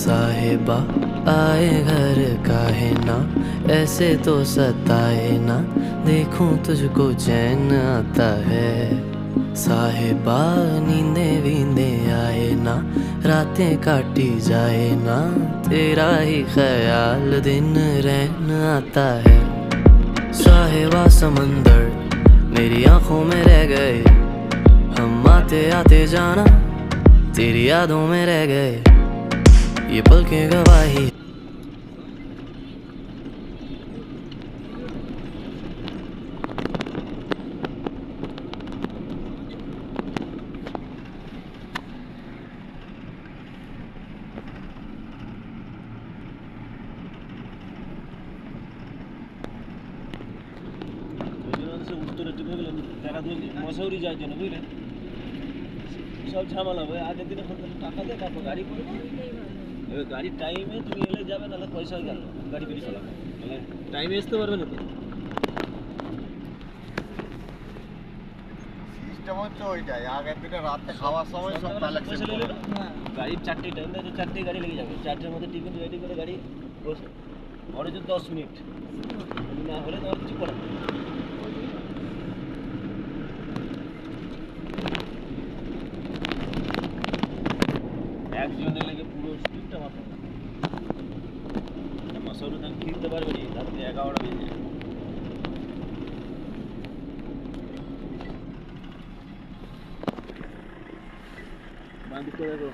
साहिबा आए घर काहे ना, ऐसे तो सताए ना, देखूं तुझको चैन आता है। साहिबा नींदे वींदे आए ना, रातें काटी जाए ना, तेरा ही ख्याल दिन रहन आता है। साहिबा समंदर मेरी आंखों में रह गए, हम आते आते जाना तेरी यादों में रह गए, ये पल की गवाही। মশাউরি যাওয়ার জন্য বুঝলেন, সব ঝামেলা হবে। আগের দিনে টাকা দিয়ে তারপর গাড়ি করবে, এবার গাড়ির টাইমে তুমি এলে যাবে, নাহলে পয়সা গেল, গাড়ি বেরিয়ে চলাবে, তাহলে টাইমে আসতে পারবে না তো। সিস্টেম হচ্ছে ওইটাই, আগের দিনে রাতে খাওয়ার সময় সব কালেকশন করে গাড়ির 4টে টাইম থাকে, 4টে গাড়ি লেগে যাবে, 4টের মধ্যে টিফিন রেডি করে গাড়ি বসে অনেক 10 মিনিট না হলে তোমার কিছু করার নেই। একজনের লেগে পুরো স্পিডটা মাথা মশারি তো ফিরতে পারবে না, রাত্রি 11টা বেজে যায়। বাঁ দিকটা দেখো।